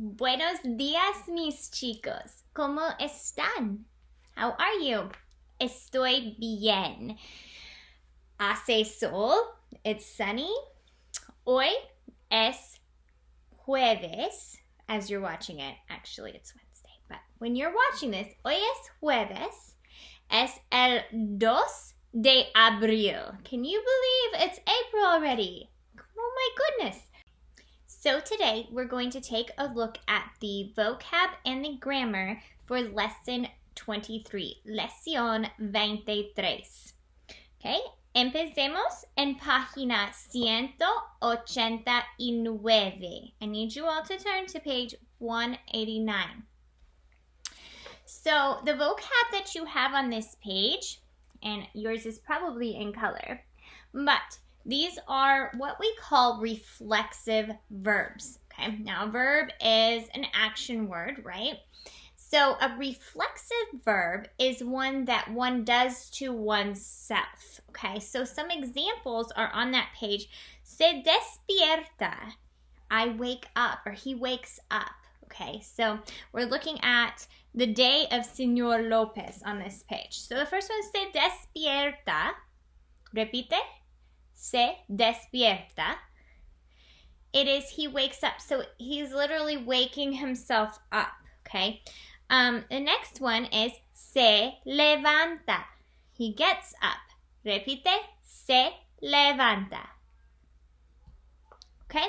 Buenos días, mis chicos. ¿Cómo están? How are you? Estoy bien. Hace sol. It's sunny. Hoy es jueves. As you're watching it, actually it's Wednesday, but when you're watching this, hoy es jueves. Es el 2 de abril. Can you believe it's April already? Oh my goodness. So today we're going to take a look at the vocab and the grammar for lesson 23, lección 23. Okay, empecemos en página 189. I need you all to turn to page 189. So the vocab that you have on this page, and yours is probably in color, but these are what we call reflexive verbs. Okay, now a verb is an action word, right? So a reflexive verb is one that one does to oneself. Okay, so some examples are on that page. Se despierta. I wake up, or he wakes up. Okay, so we're looking at the day of Señor Lopez on this page. So the first one is se despierta. Repite. Se despierta. It is he wakes up. So he's literally waking himself up. Okay. The next one is se levanta. He gets up. Repite. Se levanta. Okay.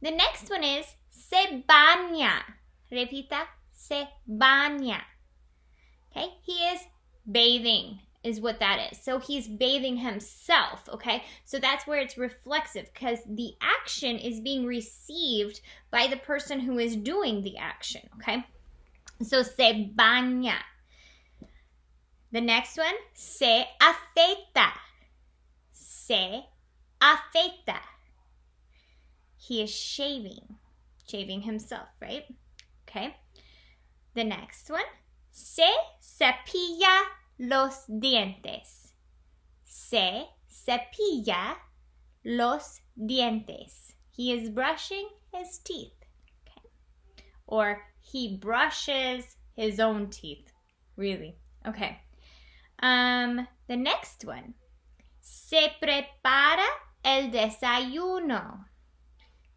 The next one is se baña. Repita. Se baña. Okay. He is bathing. Is what that is. So he's bathing himself, okay? So that's where it's reflexive because the action is being received by the person who is doing the action, okay? So se baña. The next one, se afeita. Se afeita. He is shaving himself, right? Okay. The next one, se cepilla los dientes. Se cepilla los dientes. He is brushing his teeth. Okay. Or he brushes his own teeth. Really. Okay. The next one. Se prepara el desayuno.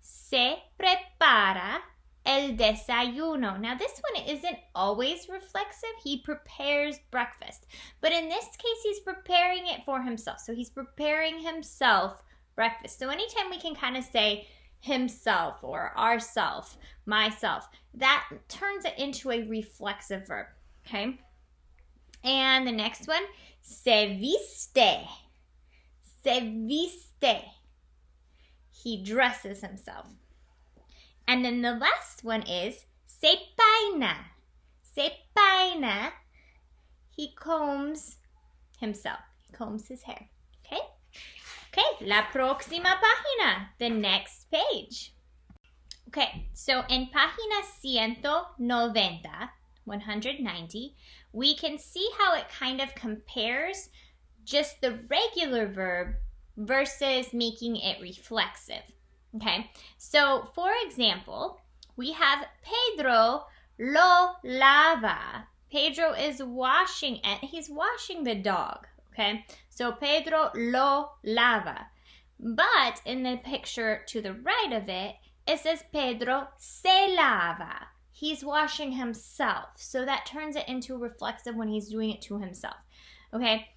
Se prepara el desayuno. Now this one isn't always reflexive. He prepares breakfast. But in this case, he's preparing it for himself. So he's preparing himself breakfast. So anytime we can kind of say himself or ourself, myself, that turns it into a reflexive verb. Okay? And the next one, se viste. Se viste. He dresses himself. And then the last one is se peina. Se peina. He combs himself. He combs his hair. Okay? Okay, la próxima página. The next page. Okay, so in página 190, we can see how it kind of compares just the regular verb versus making it reflexive. Okay, so for example, we have Pedro lo lava. Pedro is washing it. He's washing the dog. Okay, so Pedro lo lava. But in the picture to the right of it, it says Pedro se lava. He's washing himself. So that turns it into reflexive when he's doing it to himself. Okay,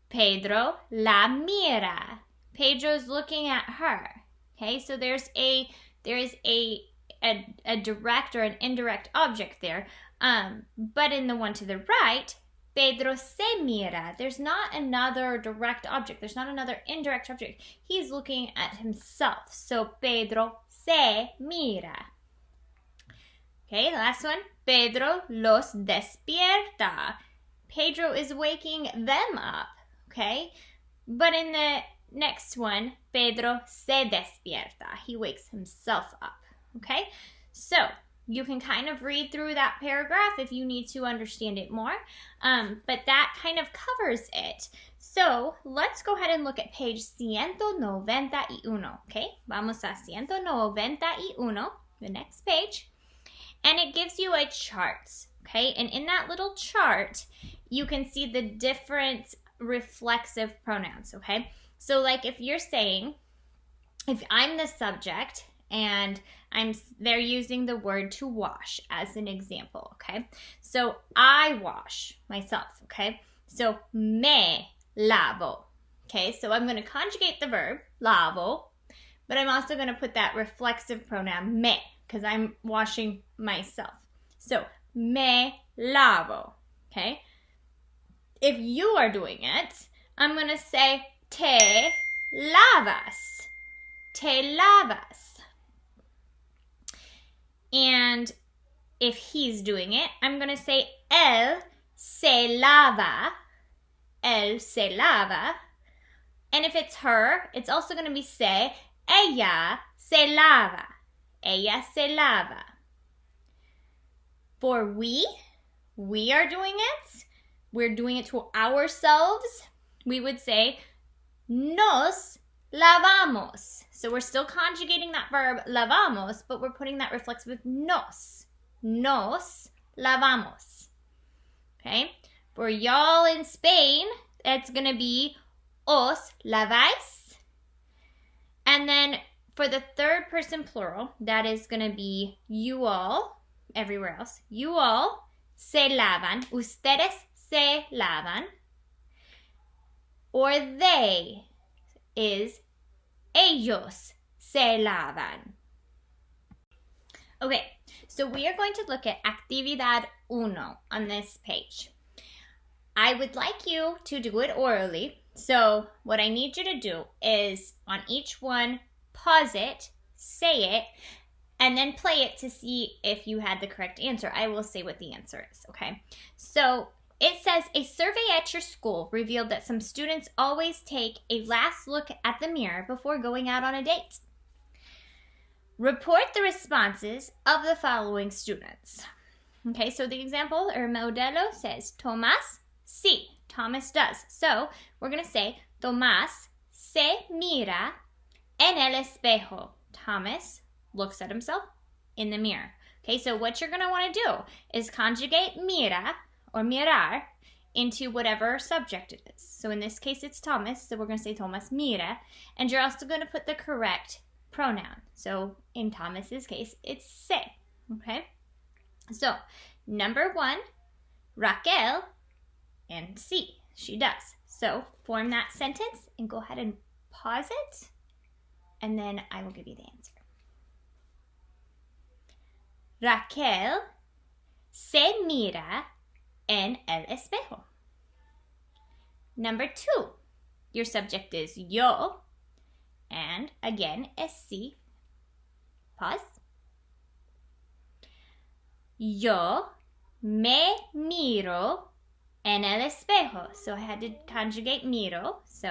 Pedro la mira. Pedro's looking at her. Okay, so there is a direct or an indirect object there. But in the one to the right, Pedro se mira. There's not another direct object. There's not another indirect object. He's looking at himself. So Pedro se mira. Okay, last one. Pedro los despierta. Pedro is waking them up. Okay, but in the next one, Pedro se despierta. He wakes himself up. Okay, so you can kind of read through that paragraph if you need to understand it more, but that kind of covers it. So let's go ahead and look at page 191. Okay, vamos a 191. the next page, and it gives you a chart, okay? And in that little chart, you can see the different reflexive pronouns, okay? So like if you're saying, if I'm the subject and they're using the word to wash as an example, okay? So I wash myself, okay? So me lavo, okay? So I'm going to conjugate the verb lavo, but I'm also going to put that reflexive pronoun me because I'm washing myself. So me lavo, okay? If you are doing it, I'm going to say te lavas. Te lavas. And if he's doing it, I'm going to say él se lava. Él se lava. And if it's her, it's also going to be se. Ella se lava. Ella se lava. For we are doing it. We're doing it to ourselves. We would say nos lavamos. So we're still conjugating that verb lavamos, but we're putting that reflexive with nos. Nos lavamos. Okay? For y'all in Spain, it's going to be os laváis. And then for the third person plural, that is going to be you all, everywhere else. You all se lavan. Ustedes se lavan. Or they is ellos se lavan. Okay, so we are going to look at actividad uno on this page. I would like you to do it orally. So what I need you to do is on each one, pause it, say it, and then play it to see if you had the correct answer. I will say what the answer is, okay? So it says, a survey at your school revealed that some students always take a last look at the mirror before going out on a date. Report the responses of the following students. Okay, so the example or modelo says, Tomás, sí, Thomas does. So we're going to say, Tomás se mira en el espejo. Thomas looks at himself in the mirror. Okay, so what you're going to want to do is conjugate mira or mirar into whatever subject it is. So in this case, it's Thomas, so we're going to say Tomás mira, and you're also going to put the correct pronoun. So in Thomas's case, it's se, okay? So number one, Raquel, and sí, she does. So form that sentence and go ahead and pause it, and then I will give you the answer. Raquel se mira en el espejo. Number two, your subject is yo, and again, es sí. Pause. Yo me miro en el espejo. So I had to conjugate miro. So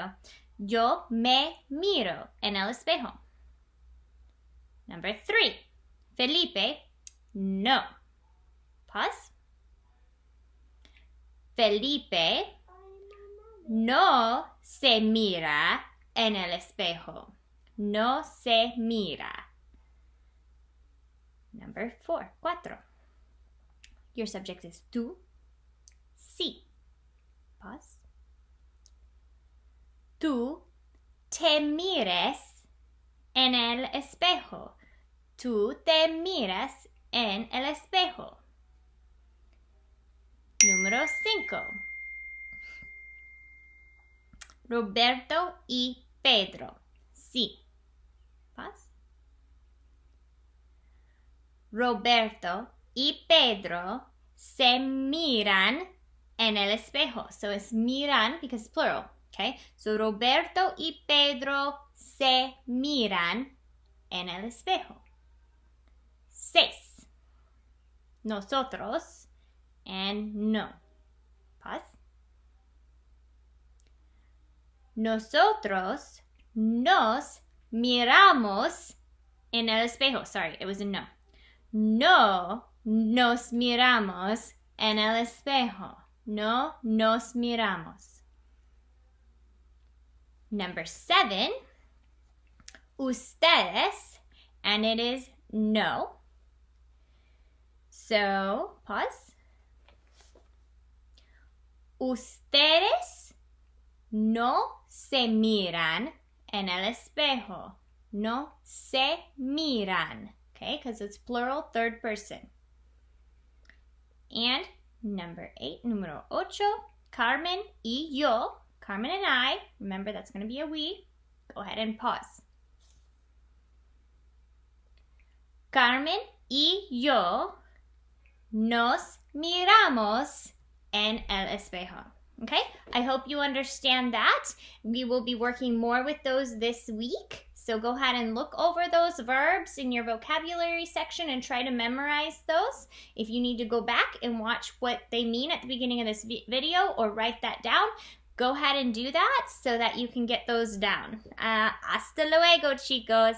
yo me miro en el espejo. Number three, Felipe, no. Pause. Felipe no se mira en el espejo. No se mira. Number four, cuatro. Your subject is tú. Sí. Pause. Tú te mires en el espejo. Tú te miras en el espejo. Número 5. Roberto y Pedro. Sí. Pause. Roberto y Pedro se miran en el espejo. So it's miran because it's plural. Okay? So Roberto y Pedro se miran en el espejo. 6. Nosotros and no. Pause. Nosotros nos miramos en el espejo. Sorry, it was a no. No nos miramos en el espejo. No nos miramos. Number 7. Ustedes, and it is no. So, pause. Ustedes no se miran en el espejo. No se miran. Okay, because it's plural, third person. And number 8, número 8, Carmen y yo. Carmen and I. Remember, that's going to be a we. Go ahead and pause. Carmen y yo nos miramos en el espejo. Okay, I hope you understand that. We will be working more with those this week. So go ahead and look over those verbs in your vocabulary section and try to memorize those. If you need to go back and watch what they mean at the beginning of this video or write that down, go ahead and do that so that you can get those down. Hasta luego, chicos.